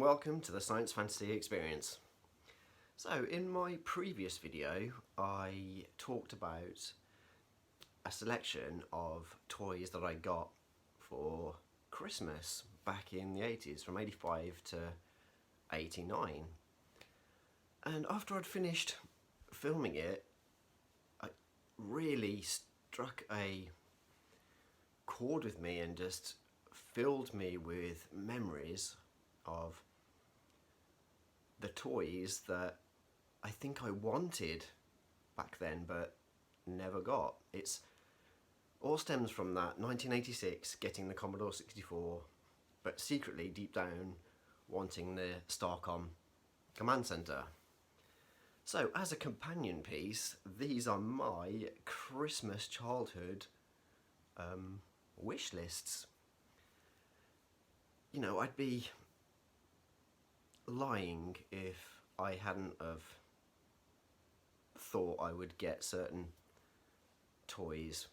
welcome to the Science Fantasy Experience. So in my previous video I talked about a selection of toys that I got for Christmas back in the 80s, from 85 to 89. And after I'd finished filming it, it really struck a chord with me and just filled me with memories of the toys that I think I wanted back then but never got. It's all stems from that 1986 getting the Commodore 64, but secretly deep down wanting the Starcom command center. So as a companion piece, these are my Christmas childhood wish lists. You know, I'd be lying if I hadn't have thought I would get certain toys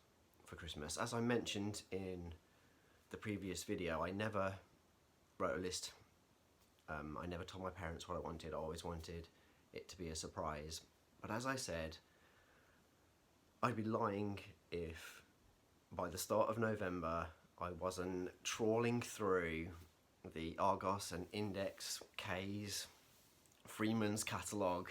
for Christmas. As I mentioned in the previous video, I never wrote a list. I never told my parents what I wanted. I always wanted it to be a surprise. But as I said, I'd be lying if by the start of November I wasn't trawling through the Argos and Index K's Freeman's catalogue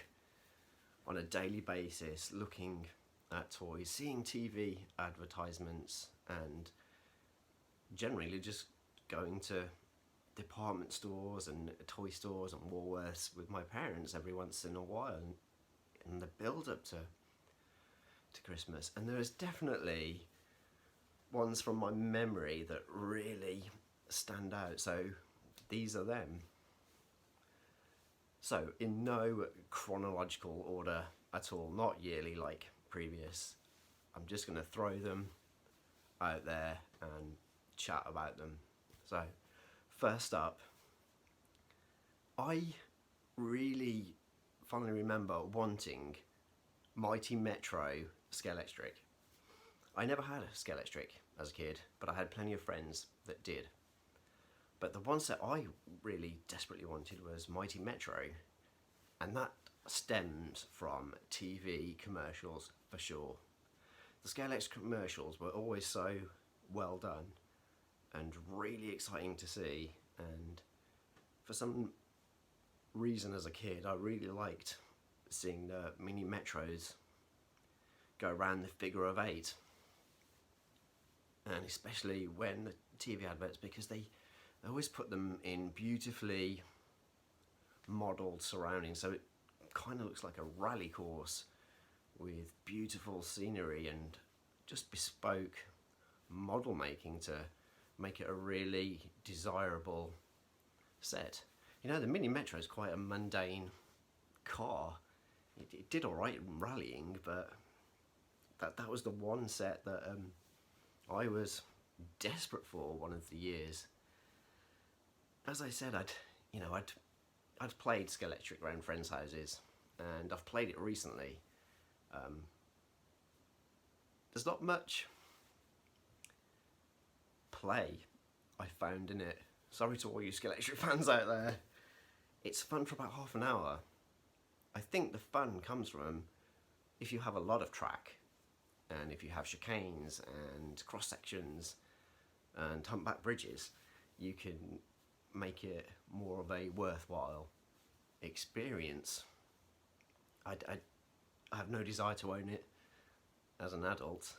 on a daily basis, looking at toys, seeing TV advertisements, and generally just going to department stores and toy stores and Woolworths with my parents every once in a while in the build up to Christmas. And there's definitely ones from my memory that really stand out, so these are them. So in no chronological order at all, not yearly like previous, I'm just going to throw them out there and chat about them. So first up, I really fondly remember wanting Mighty Metro Scalextric. I never had a Scalextric as a kid, but I had plenty of friends that did. But the one set I really desperately wanted was Mighty Metro, and that stems from TV commercials for sure. The Scalex commercials were always so well done and really exciting to see, and for some reason as a kid I really liked seeing the mini Metros go around the figure of 8, and especially when the TV adverts, because they always put them in beautifully modelled surroundings, so it kind of looks like a rally course with beautiful scenery and just bespoke model making to make it a really desirable set. You know, the Mini Metro is quite a mundane car. It did alright in rallying, but that was the one set that I was desperate for one of the years. As I said, I'd played Scalextric around friends' houses, and I've played it recently. There's not much play I found in it. Sorry to all you Scalextric fans out there. It's fun for about half an hour. I think the fun comes from if you have a lot of track, and if you have chicanes and cross sections and humpback bridges, you can make it more of a worthwhile experience. I have no desire to own it as an adult,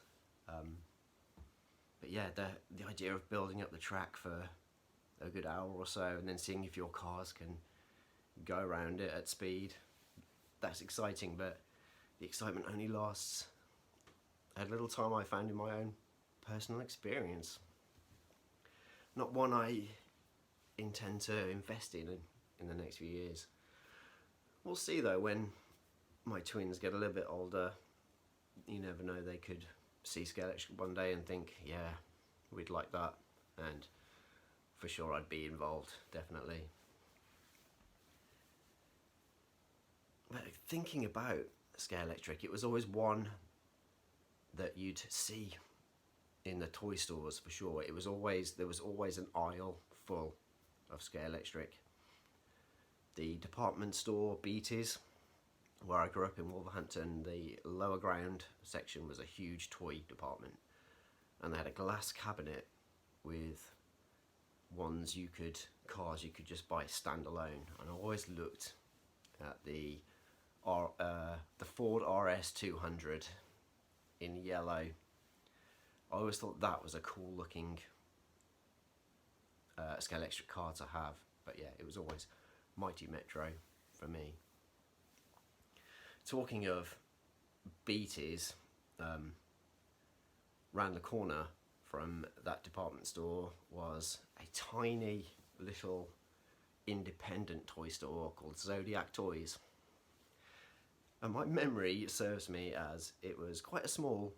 but yeah, the idea of building up the track for a good hour or so and then seeing if your cars can go around it at speed, that's exciting, but the excitement only lasts a little time, I found, in my own personal experience. Not one I intend to invest in the next few years. We'll see though, when my twins get a little bit older. You never know, they could see Scalextric one day and think, yeah, we'd like that, and for sure I'd be involved, definitely. But thinking about Scalextric, it was always one that you'd see in the toy stores for sure. There was always an aisle full of Scalextric. the department store Beatties, where I grew up in Wolverhampton, the lower ground section was a huge toy department, and they had a glass cabinet with cars you could just buy standalone. And I always looked at the Ford RS 200 in yellow. I always thought that was a cool looking scale electric car to have, but yeah, it was always Mighty Metro for me. Talking of Beatties, round the corner from that department store was a tiny little independent toy store called Zodiac Toys. And my memory serves me as it was quite a small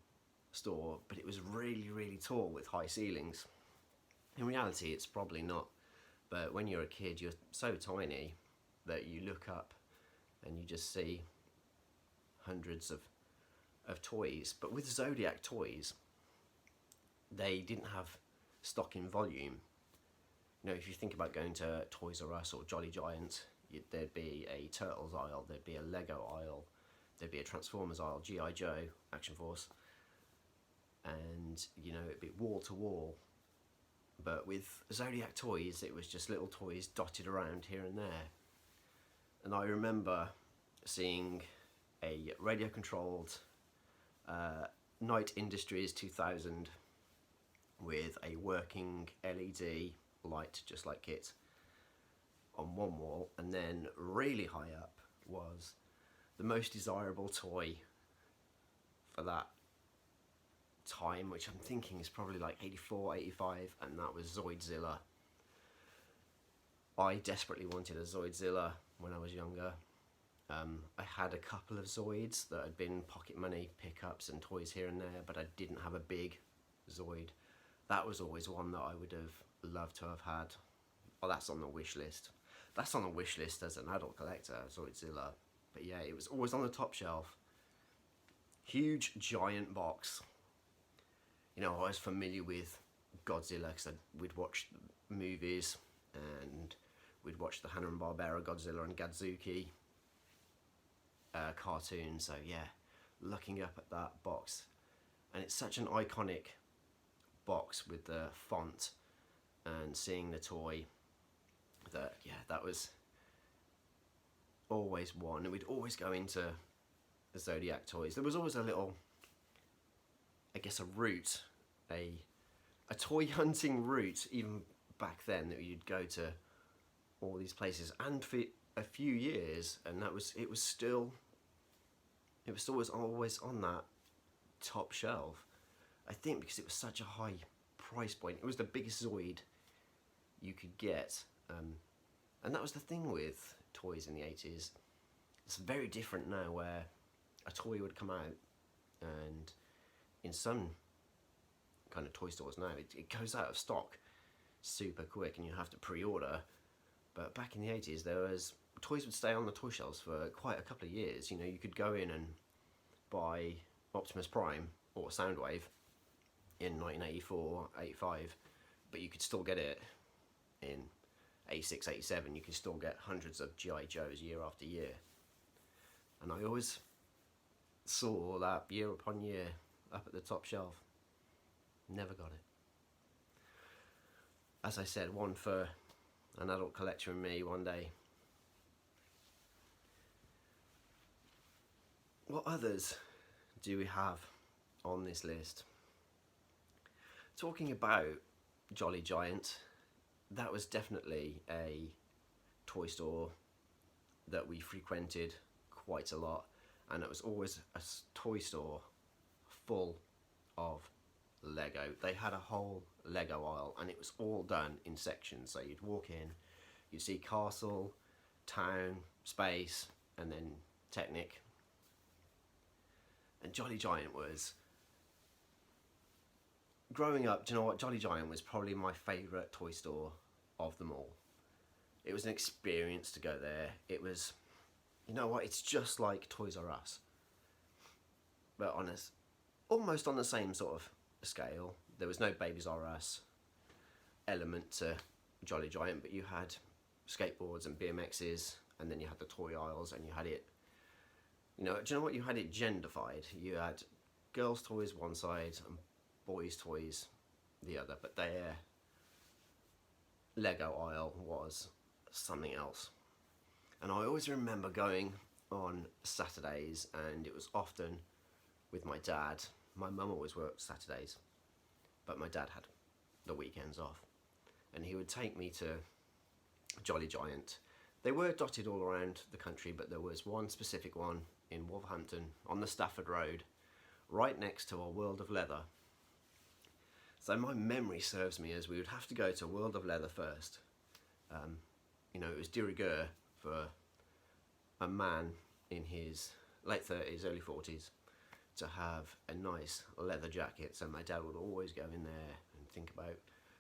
store, but it was really, really tall with high ceilings. In reality, it's probably not, but when you're a kid, you're so tiny that you look up and you just see hundreds of toys. But with Zodiac Toys, they didn't have stock in volume. You know, if you think about going to Toys R Us or Jolly Giant, there'd be a Turtles aisle, there'd be a Lego aisle, there'd be a Transformers aisle, G.I. Joe, Action Force, and you know, it'd be wall to wall. But with Zodiac Toys, it was just little toys dotted around here and there. And I remember seeing a radio controlled Knight Industries 2000 with a working LED light just like it on one wall, and then really high up was the most desirable toy for that time, which I'm thinking is probably like 84, 85, and that was Zoidzilla. I desperately wanted a Zoidzilla when I was younger. I had a couple of Zoids that had been pocket money pickups and toys here and there, but I didn't have a big Zoid. That was always one that I would have loved to have had. Oh, that's on the wish list. That's on the wish list as an adult collector, Zoidzilla. But yeah, it was always on the top shelf. Huge, giant box. You know, I was familiar with Godzilla because we'd watch movies and we'd watch the Hanna-Barbera Godzilla and Gadzuki cartoon. So yeah, looking up at that box, and it's such an iconic box with the font and seeing the toy, that yeah, that was always one. And we'd always go into the Zodiac Toys. There was always a little, I guess, a route, a toy hunting route even back then, that you'd go to all these places, and for a few years, and it was still always on that top shelf. I think because it was such a high price point. It was the biggest Zoid you could get, and that was the thing with toys in the 80s. It's very different now, where a toy would come out, and in some kind of toy stores now, it goes out of stock super quick and you have to pre-order. But back in the 80s, toys would stay on the toy shelves for quite a couple of years. You know, you could go in and buy Optimus Prime or Soundwave in 1984, 85, but you could still get it in 86, 87. You could still get hundreds of G.I. Joes year after year. And I always saw that year upon year up at the top shelf. Never got it. As I said, one for an adult collector and me one day. What others do we have on this list? Talking about Jolly Giant, that was definitely a toy store that we frequented quite a lot, and it was always a toy store full of Lego. They had a whole Lego aisle, and it was all done in sections. So you'd walk in, you'd see Castle, Town, Space, and then Technic. And Jolly Giant was, growing up, do you know what? Jolly Giant was probably my favourite toy store of them all. It was an experience to go there. It was, you know what? It's just like Toys R Us, but almost on the same sort of scale. There was no Babies R Us element to Jolly Giant, but you had skateboards and BMXs and then you had the toy aisles, and you had it, do you know what, you had it genderfied. You had girls' toys one side and boys' toys the other, but their Lego aisle was something else. And I always remember going on Saturdays, and it was often with my dad. My mum always worked Saturdays, but my dad had the weekends off, and he would take me to Jolly Giant. They were dotted all around the country, but there was one specific one in Wolverhampton on the Stafford Road, right next to a World of Leather. So my memory serves me as we would have to go to World of Leather first. It was de rigueur for a man in his late 30s, early 40s to have a nice leather jacket. So my dad would always go in there and think about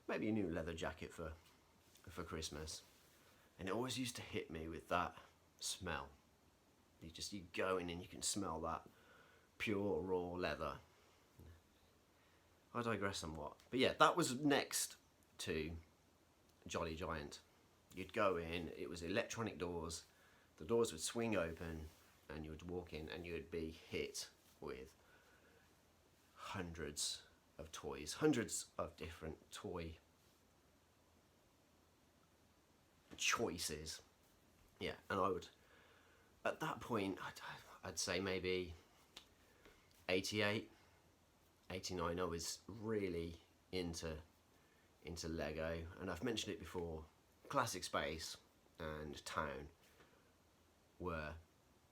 maybe a new leather jacket for Christmas. And it always used to hit me with that smell. You go in and you can smell that pure raw leather. I digress somewhat. But yeah, that was next to Jolly Giant. You'd go in, it was electronic doors, the doors would swing open, and you would walk in and you would be hit with hundreds of toys, hundreds of different toy choices. Yeah, and I would, at that point, I'd say maybe 88, 89, I was really into Lego, and I've mentioned it before. Classic Space and Town were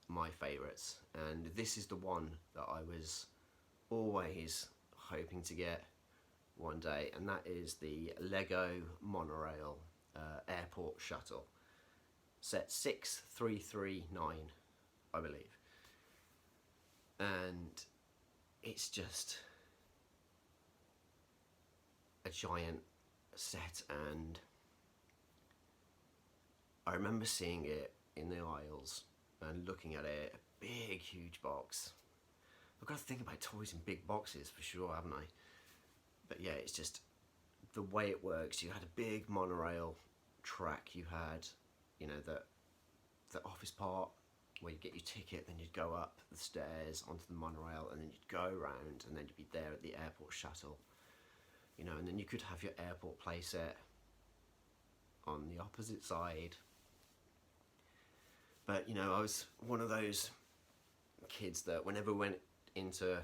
my favourites, and this is the one that I was always hoping to get one day, and that is the Lego monorail airport shuttle, set 6339, I believe. And it's just a giant set, and I remember seeing it in the aisles and looking at it, a big huge box. I've got to think about toys in big boxes for sure, haven't I? But yeah, it's just the way it works. You had a big monorail track, you had, the office part where you get your ticket, then you'd go up the stairs onto the monorail, and then you'd go around, and then you'd be there at the airport shuttle, and then you could have your airport playset on the opposite side. But I was one of those kids that whenever we went into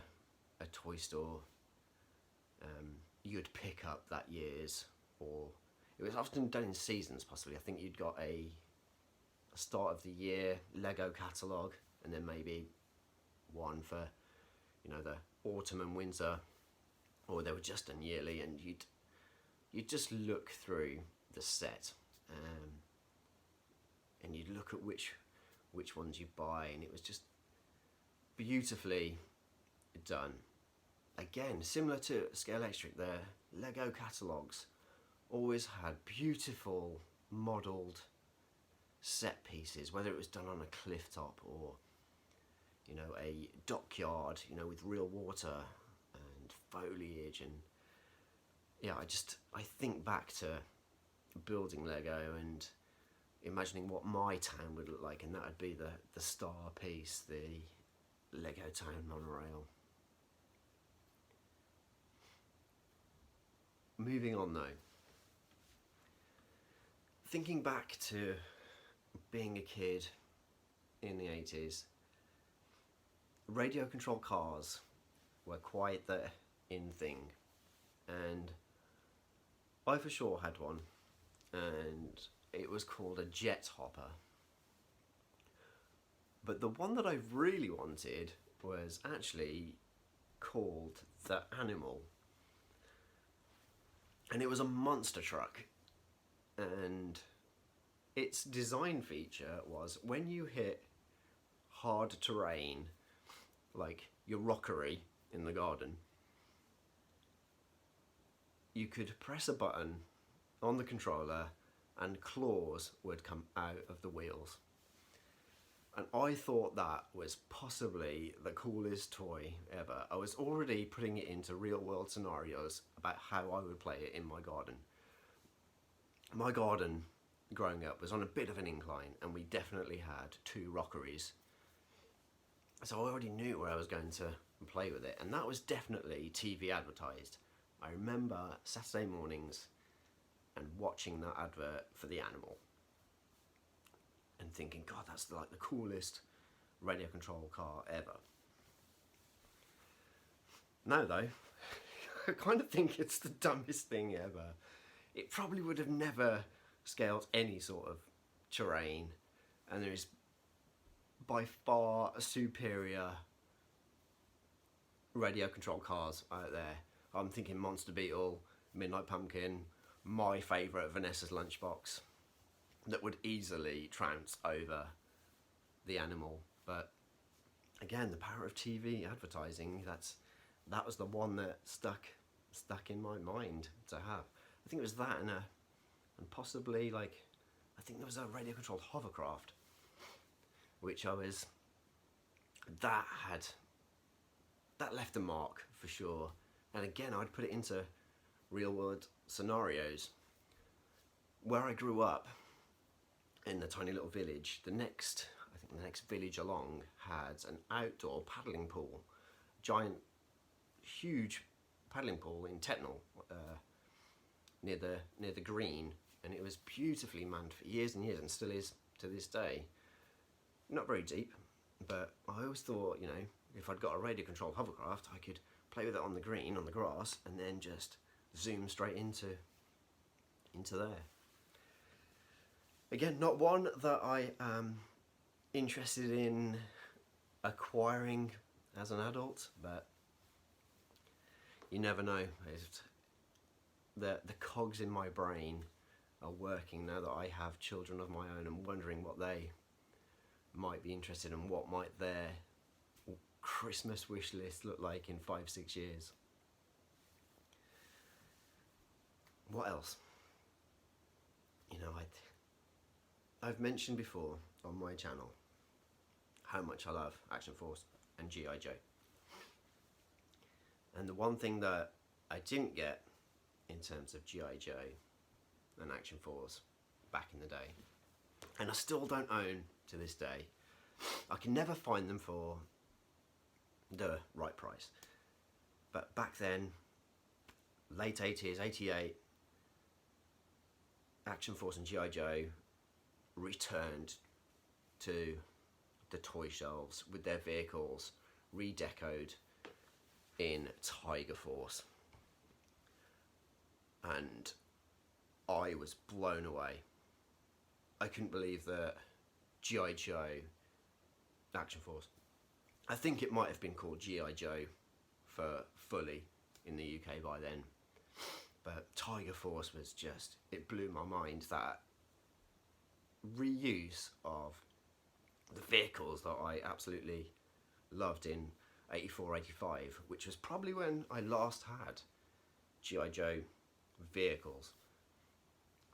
a toy store, you'd pick up that year's, or it was often done in seasons possibly. I think you'd got a start of the year Lego catalogue, and then maybe one for the autumn and winter, or they were just done yearly, and you'd just look through the set, and you'd look at which ones you buy, and it was just beautifully done. Again, similar to Scale Electric, their Lego catalogues always had beautiful modelled set pieces, whether it was done on a cliff top or a dockyard, with real water and foliage. And yeah, I think back to building Lego and imagining what my town would look like, and that would be the star piece, the Lego Town monorail. Moving on though, thinking back to being a kid in the 80s, radio control cars were quite the in thing, and I for sure had one, and it was called a jet hopper. But the one that I really wanted was actually called the Animal, and it was a monster truck, and its design feature was when you hit hard terrain, like your rockery in the garden, you could press a button on the controller and claws would come out of the wheels. And I thought that was possibly the coolest toy ever. I was already putting it into real world scenarios about how I would play it in my garden. My garden growing up was on a bit of an incline, and we definitely had 2 rockeries. So I already knew where I was going to play with it, and that was definitely TV advertised. I remember Saturday mornings and watching that advert for the animal and thinking, God, that's like the coolest radio control car ever. Now though, I kind of think it's the dumbest thing ever. It probably would have never scaled any sort of terrain, and there is by far a superior radio control cars out there. I'm thinking Monster Beetle, Midnight Pumpkin, my favourite Vanessa's Lunchbox, that would easily trounce over the animal. But again, the power of TV advertising, that was the one that stuck in my mind to have. I think it was that and possibly, like, I think there was a radio controlled hovercraft, which that left a mark for sure. And again, I'd put it into real world scenarios. Where I grew up, in the tiny little village, the next village along had an outdoor paddling pool, giant, huge paddling pool in Tetnall, near the green, and it was beautifully manned for years and years, and still is to this day. Not very deep, but I always thought, you know, if I'd got a radio controlled hovercraft, I could play with it on the green, on the grass, and then just zoom straight into there. Again, not one that I am interested in acquiring as an adult, but you never know. The cogs in my brain are working now that I have children of my own, and wondering what they might be interested in, what might their Christmas wish list look like in 5-6 years. What else? You know, I've mentioned before on my channel how much I love Action Force and G.I. Joe. And the one thing that I didn't get in terms of G.I. Joe and Action Force back in the day, and I still don't own to this day, I can never find them for the right price. But back then, late 80s, 88, Action Force and G.I. Joe returned to the toy shelves with their vehicles redecoed in Tiger Force, and I was blown away. I couldn't believe that G.I. Joe Action Force, I think it might have been called G.I. Joe for fully in the UK by then, but Tiger Force was just, it blew my mind, that reuse of the vehicles that I absolutely loved in 84, 85, which was probably when I last had G.I. Joe vehicles,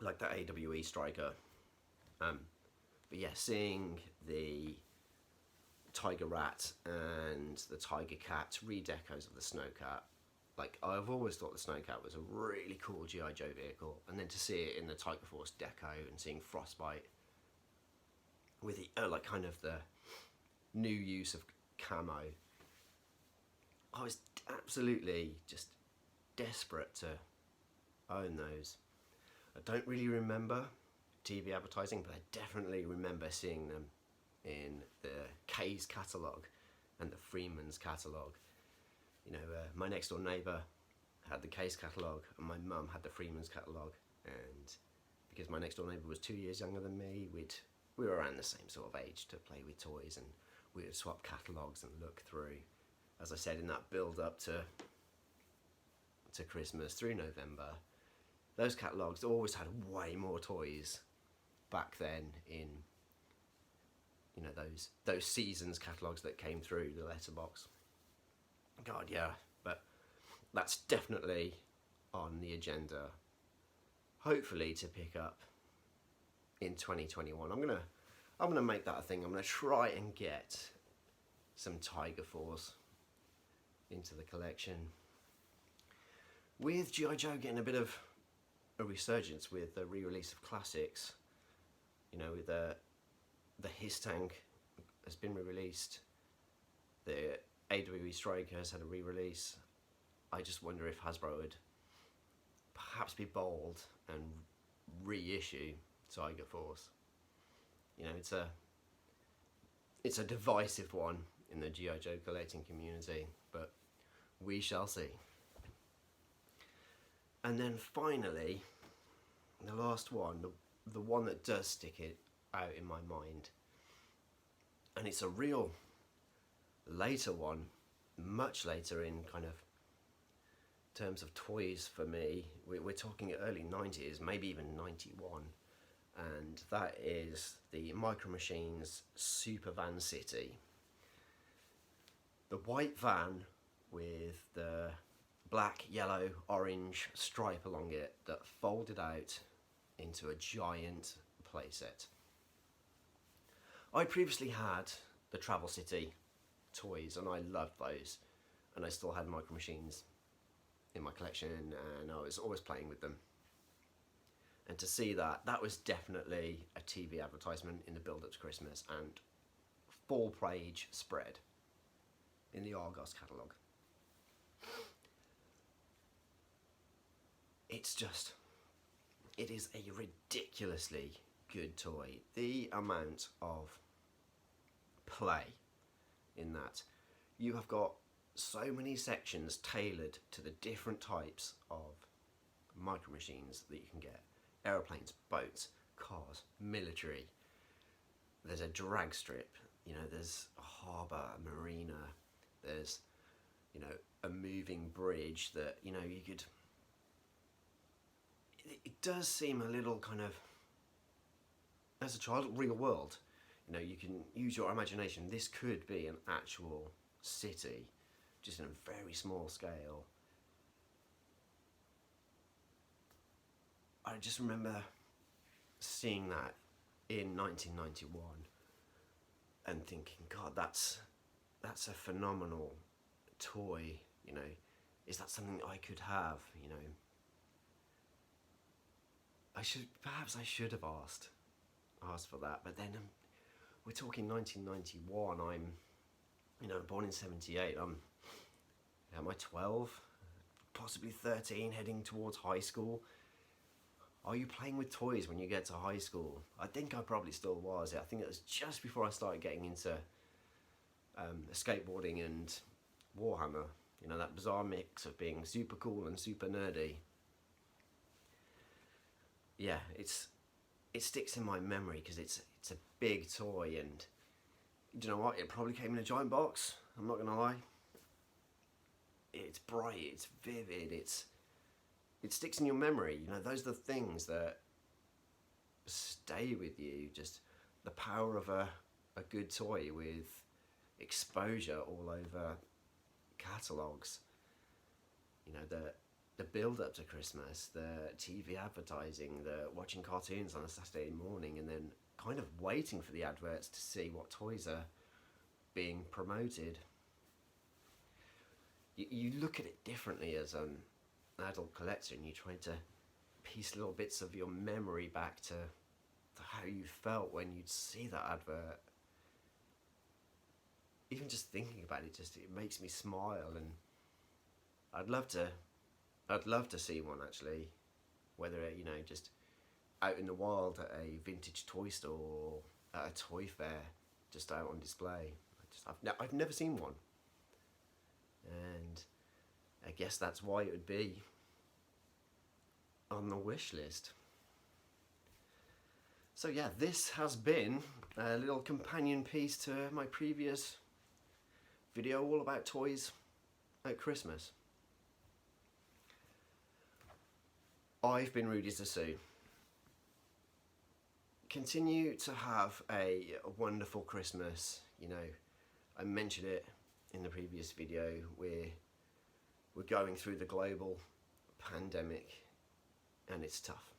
like that AWE Striker. But yeah, seeing the Tiger Rat and the Tiger Cat redecos of the Snowcat, like, I've always thought the Snowcat was a really cool G.I. Joe vehicle, and then to see it in the Tiger Force deco and seeing Frostbite with the, like, kind of the new use of camo, I was absolutely just desperate to own those. I don't really remember TV advertising, but I definitely remember seeing them in the K's catalogue and the Freeman's catalogue. You know, my next door neighbour had the K's catalogue and my mum had the Freeman's catalogue, and because my next door neighbour was 2 years younger than me, we were around the same sort of age to play with toys, and we would swap catalogues and look through, as I said, in that build up to Christmas through November. Those catalogues always had way more toys back then in, you know, those seasons catalogues that came through the letterbox. God, yeah, but that's definitely on the agenda, hopefully to pick up in 2021. I'm gonna make that a thing. I'm gonna try and get some Tiger Force into the collection. With G.I. Joe getting a bit of a resurgence with the re-release of classics, You know, the His Tank has been re-released. The AWE Striker has had a re-release. I just wonder if Hasbro would perhaps be bold and reissue Tiger Force. You know, it's a divisive one in the G.I. Joe collecting community, but we shall see. And then finally, the last one, the one that does stick it out in my mind, and it's a real later one, much later in kind of terms of toys for me. We're talking early 90s, maybe even 91, and that is the Micro Machines Super Van City. The white van with the black, yellow, orange stripe along it that folded out into a giant playset. I previously had the Travel City toys and I loved those, and I still had Micro Machines in my collection and I was always playing with them. And to see that was definitely a TV advertisement in the build-up to Christmas and full page spread in the Argos catalogue. It is a ridiculously good toy. The amount of play in that. You have got so many sections tailored to the different types of Micro Machines that you can get. Aeroplanes, boats, cars, military. There's a drag strip, you know, there's a harbour, a marina, there's, you know, a moving bridge that, you know, you could... It does seem a little kind of, as a child, real world. You know, you can use your imagination. This could be an actual city, just in a very small scale. I just remember seeing that in 1991 and thinking, God, that's a phenomenal toy. You know, is that something I could have? You know, perhaps I should have asked for that, but then we're talking 1991. I'm, you know, born in 78. Am I 12? Possibly 13, heading towards high school. Are you playing with toys when you get to high school? I think I probably still was. I think it was just before I started getting into skateboarding and Warhammer. You know, that bizarre mix of being super cool and super nerdy. Yeah, it sticks in my memory because it's a big toy, and do you know what? It probably came in a giant box. I'm not gonna lie. It's bright, it's vivid, it sticks in your memory. You know, those are the things that stay with you. Just the power of a good toy with exposure all over catalogues. You know, the build up to Christmas, the TV advertising, the watching cartoons on a Saturday morning and then kind of waiting for the adverts to see what toys are being promoted. You look at it differently as an adult collector, and you try to piece little bits of your memory back to how you felt when you'd see that advert. Even just thinking about it, it makes me smile, and I'd love to see one actually, whether, you know, just out in the wild at a vintage toy store or at a toy fair, just out on display. I've never seen one, and I guess that's why it would be on the wish list. So yeah, this has been a little companion piece to my previous video all about toys at Christmas. I've been Rudy Sue. Continue to have a wonderful Christmas. You know, I mentioned it in the previous video. We're going through the global pandemic, and it's tough.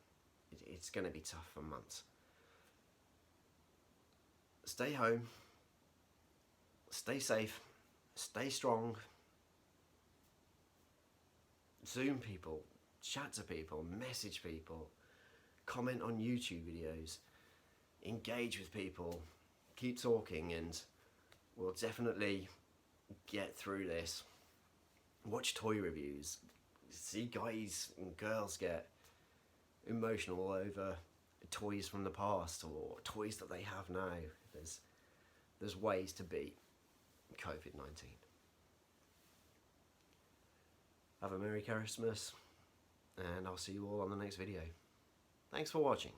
It's going to be tough for months. Stay home, stay safe, stay strong, Zoom people, chat to people, message people, comment on YouTube videos. engage with people, keep talking, and we'll definitely get through this. Watch toy reviews, see guys and girls get emotional over toys from the past or toys that they have now. There's ways to beat COVID-19. Have a Merry Christmas, and I'll see you all on the next video. Thanks for watching.